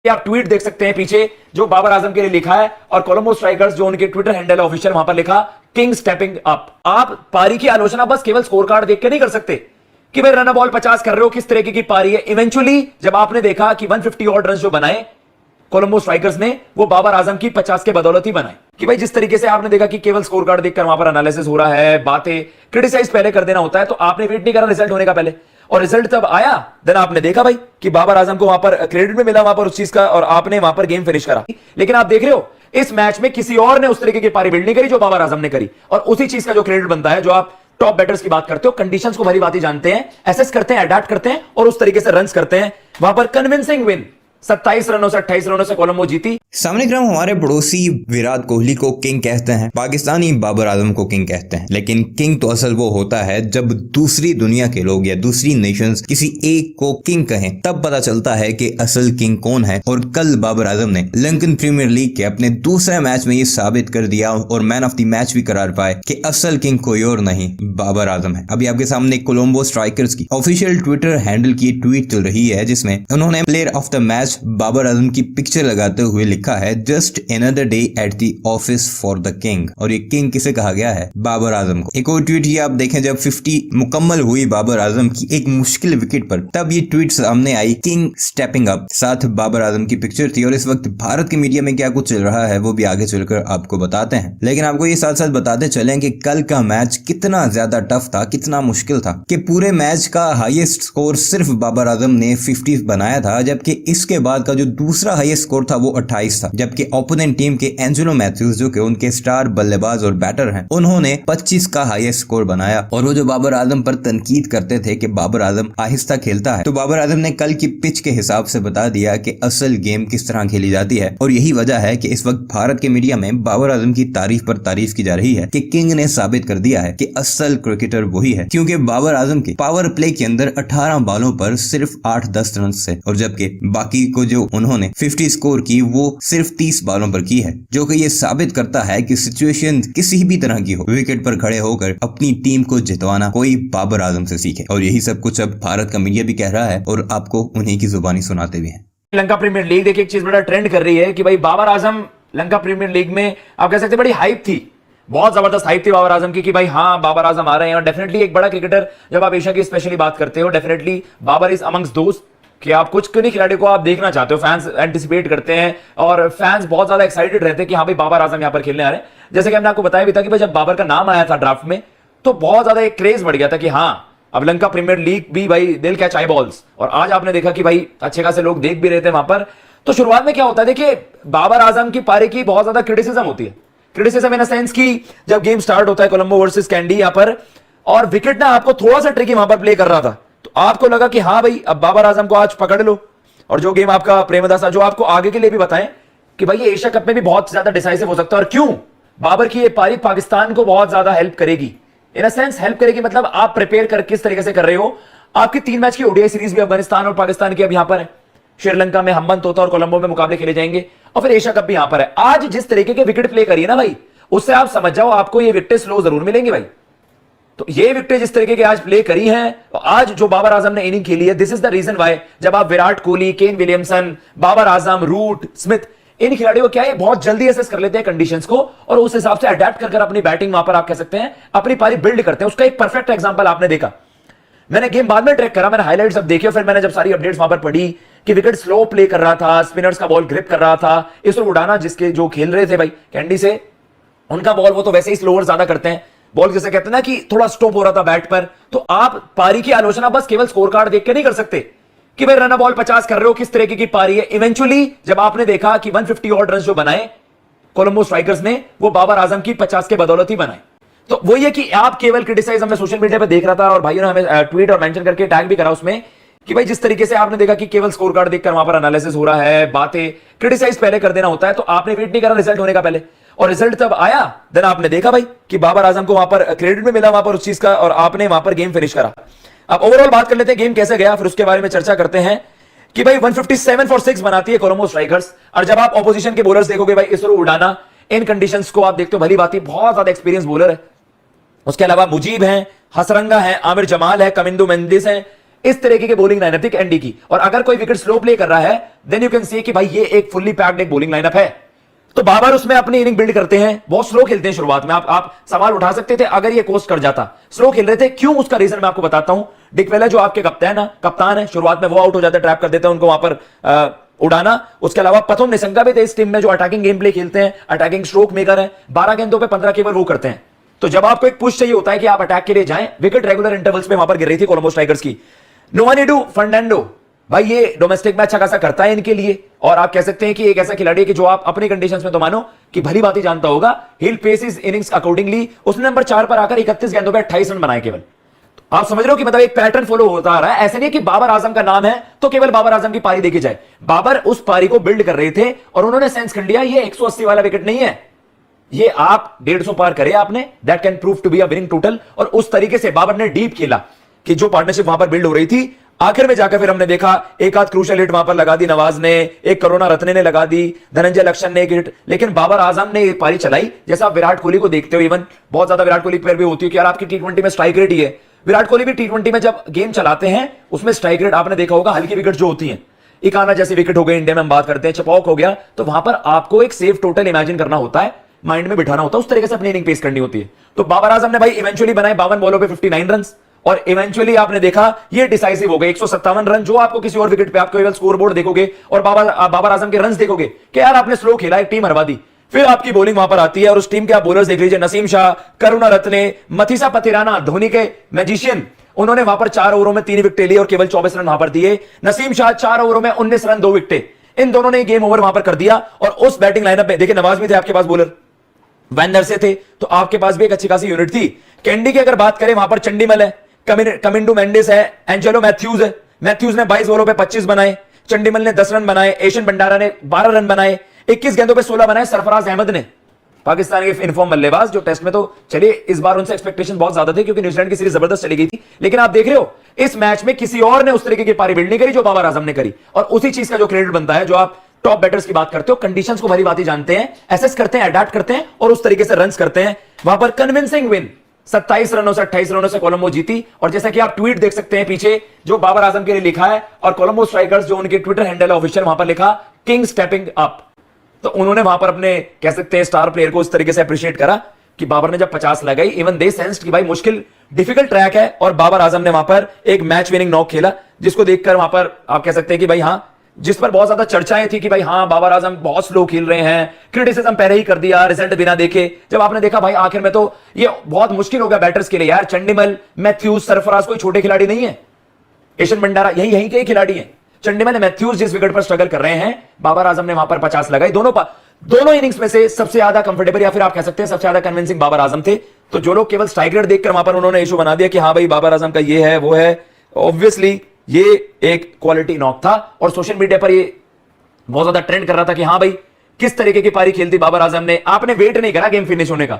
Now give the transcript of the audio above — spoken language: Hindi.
आप ट्वीट देख सकते हैं पीछे जो बाबर आजम के लिए लिखा है, और कोलंबो स्ट्राइकर्स जो उनके ट्विटर हैंडल है ऑफिशियल, वहां पर लिखा किंग स्टेपिंग अप। आप पारी की आलोचना बस केवल स्कोर कार्ड देख के नहीं कर सकते कि भाई रन बॉल 50 कर रहे हो, किस तरीके की पारी है। इवेंचुअली जब आपने देखा कि 150 ऑड रन जो बनाए कोलंबो स्ट्राइकर्स ने, वो बाबर आजम की 50 के बदौलत ही बनाए। कि भाई जिस तरीके से आपने देखा कि केवल स्कोर कार्ड देखकर वहां पर एनालिसिस हो रहा है, बातें क्रिटिसाइज पहले कर देना होता है, तो आपने वेट नहीं करा रिजल्ट होने का पहले, और रिजल्ट तब आया देन आपने देखा भाई कि बाबर आजम को वहां पर क्रेडिट में मिला वहां पर उस चीज का, और आपने वहां पर गेम फिनिश करा। लेकिन आप देख रहे हो इस मैच में किसी और ने उस तरीके की पारी बिल्ड नहीं करी जो बाबर आजम ने करी, और उसी चीज का जो क्रेडिट बनता है, जो आप टॉप बैटर्स की बात करते हो, कंडीशंस को भली बात जानते हैं, एसेस करते हैं, अडैप्ट करते हैं और उस तरीके से रन्स करते हैं, वहां पर कन्विंसिंग विन 27 रनों से 28 रनों से कोलंबो जीती। सामने क्रम हमारे पड़ोसी विराट कोहली को किंग कहते हैं, पाकिस्तानी बाबर आजम को किंग कहते हैं, लेकिन किंग तो असल वो होता है जब दूसरी दुनिया के लोग या दूसरी नेशंस किसी एक को किंग कहें, तब पता चलता है कि असल किंग कौन है। और कल बाबर आजम ने लंकन प्रीमियर लीग के अपने दूसरे मैच में ये साबित कर दिया और मैन ऑफ द मैच भी करार पाए कि असल किंग कोई और नहीं बाबर आजम है। अभी आपके सामने कोलंबो स्ट्राइकर्स की ऑफिशियल ट्विटर हैंडल की ट्वीट चल रही है, जिसमें उन्होंने player of the match Babar Azam की पिक्चर लगाते हुए लिखा है just another day at the office for the king. और ये किंग किसे कहा गया है? बाबर आजम को। एक और ट्वीट ये आप देखें, जब 50 मुकम्मल हुई बाबर आजम की एक मुश्किल विकेट पर, तब ये ट्वीट सामने आई किंग स्टेपिंग अप, साथ बाबर आजम की पिक्चर थी। और इस वक्त भारत के मीडिया में क्या कुछ चल रहा है वो भी आगे चलकर आपको बताते हैं, लेकिन आपको ये साथ साथ बताते चलें कि कल का मैच कितना ज्यादा टफ था, कितना मुश्किल था, कि पूरे मैच का हाईएस्ट स्कोर सिर्फ बाबर आजम ने 50 बनाया था, जबकि इसके बाद का जो दूसरा हाईएस्ट स्कोर था वो 28 था, जबकि ओपोनेंट टीम के एंजेलो मैथ्यूज जो कि उनके स्टार बल्लेबाज और बैटर हैं, उन्होंने 25 का हाईएस्ट स्कोर बनाया। और वो जो बाबर आजम पर तनकीद करते थे कि बाबर आजम आहिस्ता खेलता है, तो बाबर आजम ने कल की पिच के हिसाब से बता दिया कि असल गेम किस तरह खेली जाती है। और यही वजह है कि इस वक्त भारत के मीडिया में बाबर आजम की तारीफ पर तारीफ की जा रही है कि किंग ने साबित कर दिया है कि असल क्रिकेटर वही है, क्योंकि बाबर आजम के पावर प्ले के अंदर 18 बालों पर सिर्फ 8-10 रन से, और जबकि बाकी को जो उन्होंने 50 स्कोर की वो सिर्फ 30 बालों पर की है, जो कि ये साबित करता है कि सिचुएशन किसी भी तरह की हो, विकेट पर खड़े होकर अपनी टीम को जितवाना कोई बाबर आजम से सीखे। और यही सब कुछ अब भारत का मीडिया भी कह रहा है और आपको उन्हीं की जुबानी सुनाते भी हैं। लंका प्रीमियर लीग देखिए एक चीज बड़ा ट्रेंड कर रही है कि भाई बाबर आजम लंका प्रीमियर लीग में आप कह सकते हैं बड़ी हाइप थी, बहुत जबरदस्त हाइप थी बाबर आजम की कि भाई हाँ बाबर आजम आ रहे हैं। और डेफिनेटली एक बड़ा क्रिकेटर जब आप एशिया की स्पेशली बात करते हो, डेफिनेटली बाबर इज अमंग्स दोस्त कि आप कुछ किन्हीं खिलाड़ियों को आप देखना चाहते हो, फैंस एंटिसिपेट करते हैं और फैंस बहुत ज्यादा एक्साइटेड रहते हैं कि हाँ भाई बाबर आजम यहाँ पर खेलने आ रहे हैं। जैसे कि हमने आपको बताया भी था कि भाई जब बाबर का नाम आया था ड्राफ्ट में, तो बहुत ज्यादा एक क्रेज बढ़ गया था कि हाँ अब लंका प्रीमियर लीग भी भाई दिल कैच आई बॉल्स, और आज आपने देखा कि भाई अच्छे खासे लोग देख भी रहे थे वहां पर। तो शुरुआत में क्या होता है, देखिए बाबर आजम की पारी की बहुत ज्यादा क्रिटिसिज्म होती है, क्रिटिसिज्म इन सेंस की जब गेम स्टार्ट होता है कोलंबो वर्सेस कैंडी यहाँ पर, और विकेट ना आपको थोड़ा सा ट्रिकी वहां पर प्ले कर रहा था, तो आपको लगा कि हाँ भाई अब बाबर आजम को आज पकड़ लो। और जो गेम आपका प्रेमदासा जो आपको आगे के लिए भी बताएं कि भाई ये एशिया कप में भी बहुत ज्यादा डिसाइसिव हो सकता है, और क्यों बाबर की ये पारी पाकिस्तान को बहुत ज्यादा हेल्प करेगी, इन अ सेंस हेल्प करेगी, मतलब आप प्रिपेयर कर किस तरीके से कर रहे हो। आपकी 3 मैच की ओडीआई सीरीज भी अफगानिस्तान और पाकिस्तान की अब यहां पर है, श्रीलंका में हम्बन तोता और कोलंबो में मुकाबले खेले जाएंगे, और फिर एशिया कप भी यहां पर है। आज जिस तरीके के विकेट प्ले करिए ना भाई, उससे आप समझ जाओ आपको ये विकेट स्लो जरूर मिलेंगे भाई। तो ये विकेट जिस तरीके के आज प्ले करी हैं, तो आज जो बाबर आजम ने इनिंग खेली है, this is the reason why जब आप Virat Kohli, Kane Williamson, Babar Azam, Root, Smith, इन खिलाड़ियों को क्या है बहुत जल्दी असेस कर लेते हैं कंडीशंस को, और उस हिसाब से अडेप्ट कर अपनी बैटिंग वहां पर आप कह सकते हैं अपनी पारी बिल्ड करते हैं। उसका एक परफेक्ट एग्जांपल आपने देखा, मैंने गेम बाद में ट्रैक करा, मैंने हाइलाइट्स अब देखे, फिर मैंने जब सारी अपडेट्स वहां पर पढ़ी कि विकेट स्लो प्ले कर रहा था, स्पिनर्स का बॉल ग्रिप कर रहा था, इस उड़ाना जिसके जो खेल रहे थे भाई कैंडी से, उनका बॉल वो तो वैसे ही स्लोअर ज्यादा करते हैं, बॉल जैसे कहते हैं ना कि थोड़ा स्टॉप हो रहा था बैट पर। तो आप पारी की आलोचना बस केवल स्कोर कार्ड देख के नहीं कर सकते कि भाई रन बॉल 50 कर रहे हो, किस तरीके की पारी है। इवेंचुअली जब आपने देखा कि 150 ऑड रन जो बनाए कोलंबो स्ट्राइकर्स ने, वो बाबर आजम की 50 के बदौलत ही बनाए। तो वो ये कि आप केवल क्रिटिसाइज, मैं सोशल मीडिया पर देख रहा था और भाइयों ने हमें ट्वीट और मेंशन करके टैग भी करा उसमें कि भाई जिस तरीके से आपने देखा कि केवल स्कोर कार्ड देखकर वहां पर एनालिसिस हो रहा है, बातें क्रिटिसाइज पहले कर देना होता है, तो आपने वेट नहीं करा रिजल्ट होने का पहले, और रिजल्ट तब आया देन आपने देखा भाई कि बाबर आजम को वहां पर क्रेडिट में मिला वहां पर उस चीज का, और आपने वहां पर गेम फिनिश करा। अब ओवरऑल बात कर लेते हैं गेम कैसे गया, फिर उसके बारे में चर्चा करते हैं कि भाई 157 फॉर 6 बनाती है कोलंबो स्ट्राइकर्स। और जब आप ऑपोजिशन के बॉलर्स देखोगे भाई, इसरो उड़ाना इन कंडीशंस को आप देखते हो, भली बात, बहुत ज्यादा एक्सपीरियंस बॉलर है। उसके अलावा मुजीब हैं, हसरंगा है, आमिर जमाल है, कमिंदू मेंडिस है, इस तरीके की बॉलिंग लाइनअप थी एनडी की। और अगर कोई विकेट स्लो प्ले कर रहा है देन यू कैन सी कि भाई ये एक फुल्ली पैक्ड एक बॉलिंग लाइनअप है। तो बाबर उसमें अपनी इनिंग बिल्ड करते हैं, बहुत स्लो खेलते हैं शुरुआत में। आप सवाल उठा सकते थे अगर ये कोस्ट कर जाता, स्लो खेल रहे थे क्यों, उसका रीजन मैं आपको बताता हूं। डिकवेला जो आपके कप्तान है, शुरुआत में वो आउट हो जाते, ट्रैप कर देते हैं उनको वहां पर उड़ाना। उसके अलावा पथुम निसंगा भी थे इस टीम में जो अटैकिंग गेम प्ले खेलते हैं, अटैकिंग स्ट्रोक मेकर है, 12 गेंदों पे 15 केवल वो करते हैं। तो जब आपको एक पुश चाहिए होता है कि आप अटैक के लिए जाएं, विकेट रेगुलर इंटरवल्स पे वहां पर गिर रही थी कोलंबो स्ट्राइकर्स की। नोवानिडू फर्नांडो भाई ये डोमेस्टिक में अच्छा खासा करता है इनके लिए, और आप कह सकते हैं कि एक ऐसा खिलाड़ी है कि जो आप अपनी कंडीशंस में तो मानो कि भली बात ही जानता होगा, हिल पेस इज इनिंग्स अकॉर्डिंगली। उसने नंबर 4 पर आकर 31 गेंदों पे 28 रन बनाए केवल। आप समझ रहे हो कि मतलब एक पैटर्न फॉलो होता आ रहा है। ऐसे नहीं कि बाबर आजम का नाम है तो केवल बाबर आजम की पारी देखी जाए। बाबर उस पारी को बिल्ड कर रहे थे और उन्होंने सेंस कर लिया ये 180 वाला विकेट नहीं है, ये आप 150 पार करे आपने, that can prove to be a winning total. और उस तरीके से बाबर ने डीप खेला कि जो पार्टनरशिप वहां पर बिल्ड हो रही थी, आखिर में जाकर फिर हमने देखा एक आध क्रूशियल हिट वहां पर लगा दी नवाज ने, एक करुणा रत्ने ने लगा दी, धनंजय लक्षण ने एक हिट, लेकिन बाबर आजम ने एक पारी चलाई। जैसा आप विराट कोहली को देखते हो, इवन बहुत ज्यादा विराट कोहली प्लेयर भी होती है कि यार आपकी टी20 में स्ट्राइक रेट ही है। विराट कोहली भी टी20 में जब गेम चलाते हैं उसमें स्ट्राइक रेट आपने देखा होगा, हल्की विकेट जो होती है, इकाना जैसी विकेट हो गई इंडिया में हम बात करते हैं, चपौक हो गया, तो वहां पर आपको एक सेफ टोटल इमेजिन करना होता है, माइंड में बिठाना होता है, उस तरीके से अपनी इनिंग पेश करनी होती है। तो बाबर आजम ने भाई इवेंचुअली बनाए 52 बॉलों पे 59 रन, और इवेंचुअली आपने देखा ये डिसाइसिव हो गए 157 रन, जो आपको किसी और विकेट पे आप केवल स्कोरबोर्ड देखोगे और बाबर आजम के रन्स देखोगे कि यार आपने स्लो खेला, एक टीम हरवा दी। फिर आपकी बॉलिंग वहां पर आती है और उस टीम के आप बॉलर्स देख लीजिए, नसीम शाह, करुणा रत्ने, मथीसा पथिराना, धोनी के मैजिशियन, उन्होंने वहां पर 4 ओवरों में 3 विकेट लिए और केवल 24 रन वहां पर दिए। नसीम शाह 4 ओवरों में 19 रन 2 विकेट, इन दोनों ने गेम ओवर वहां पर कर दिया। और उस बैटिंग लाइनअप में देखिए नवाज भी थे आपके पास, बॉलर वैन से थे, तो आपके पास भी एक अच्छी खासी यूनिट थी। कैंडी की अगर बात करें वहां पर चंडीमल है, कमिंडू मेंडिस है, एंजेलो मैथ्यूज है। मैथ्यूज ने 22 बॉलों पे 25 बनाए, चंडीमल ने 10 रन बनाए, एशियन भंडारा ने 12 रन बनाए, 21 गेंदों पे 16 बनाए सरफराज अहमद ने, पाकिस्तान के इनफॉर्म बल्लेबाज, जो टेस्ट में तो चलिए इस बार उनसे एक्सपेक्टेशन बहुत ज्यादा थे क्योंकि न्यूजीलैंड की सीरीज जबरदस्त चली गई थी। लेकिन आप देख रहे हो इस मैच में किसी और ने उस तरीके की पारी बिल्ड नहीं करी जो बाबर आजम ने करी, और उसी चीज का जो क्रेडिट बनता है, जो आप टॉप बैटर्स की बात करते हो, कंडीशंस को भली बात ही जानते हैं, एसेस करते हैं, अडैप्ट करते हैं और उस तरीके से रन्स करते हैं। वहां पर कन्विंसिंग विन 27 रनों से 28 रनों से कोलंबो जीती। और जैसा कि आप ट्वीट देख सकते हैं पीछे जो बाबर आजम के लिए लिखा है, और कोलंबो स्ट्राइकर्स जो उनके ट्विटर हैंडल है ऑफिशियल, वहां पर लिखा किंग स्टेपिंग अप। तो उन्होंने वहां पर अपने कह सकते हैं स्टार प्लेयर को उस तरीके से अप्रिशिएट करा कि बाबर ने जब 50 लगाई, इवन दे सेंस्ड कि भाई मुश्किल डिफिकल्ट ट्रैक है, और बाबर आजम ने वहां पर एक मैच विनिंग नॉक खेला, जिसको देखकर वहां पर आप कह सकते हैं कि भाई हाँ, जिस पर बहुत ज्यादा चर्चाएं थी कि भाई हाँ बाबर आजम बहुत स्लो खेल रहे हैं, क्रिटिसिज्म पहले ही कर दिया रिजल्ट बिना देखे। जब आपने देखा भाई आखिर में तो ये बहुत मुश्किल हो गया बैटर्स के लिए यार, चंडीमल, मैथ्यूज, सरफराज कोई छोटे खिलाड़ी नहीं है, एशियन भंडारा यही के खिलाड़ी हैं। चंडीमल, मैथ्यूज जिस विकेट पर स्ट्रगल कर रहे हैं, बाबर आजम ने वहां पर 50 लगाई। दोनों इनिंग्स में से सबसे ज्यादा कंफर्टेबल या फिर आप कह सकते हैं सबसे ज्यादा कन्विंसिंग बाबर आजम थे। तो जो लोग केवल स्ट्राइक रेट देखकर वहां पर उन्होंने इशू बना दिया कि हाँ भाई बाबर आजम का ये है वो है, ऑब्वियसली ये एक क्वालिटी नॉक था और सोशल मीडिया पर ये बहुत ज्यादा ट्रेंड कर रहा था कि हाँ भाई किस तरीके की पारी खेलती बाबर आजम ने। आपने वेट नहीं करा गेम फिनिश होने का,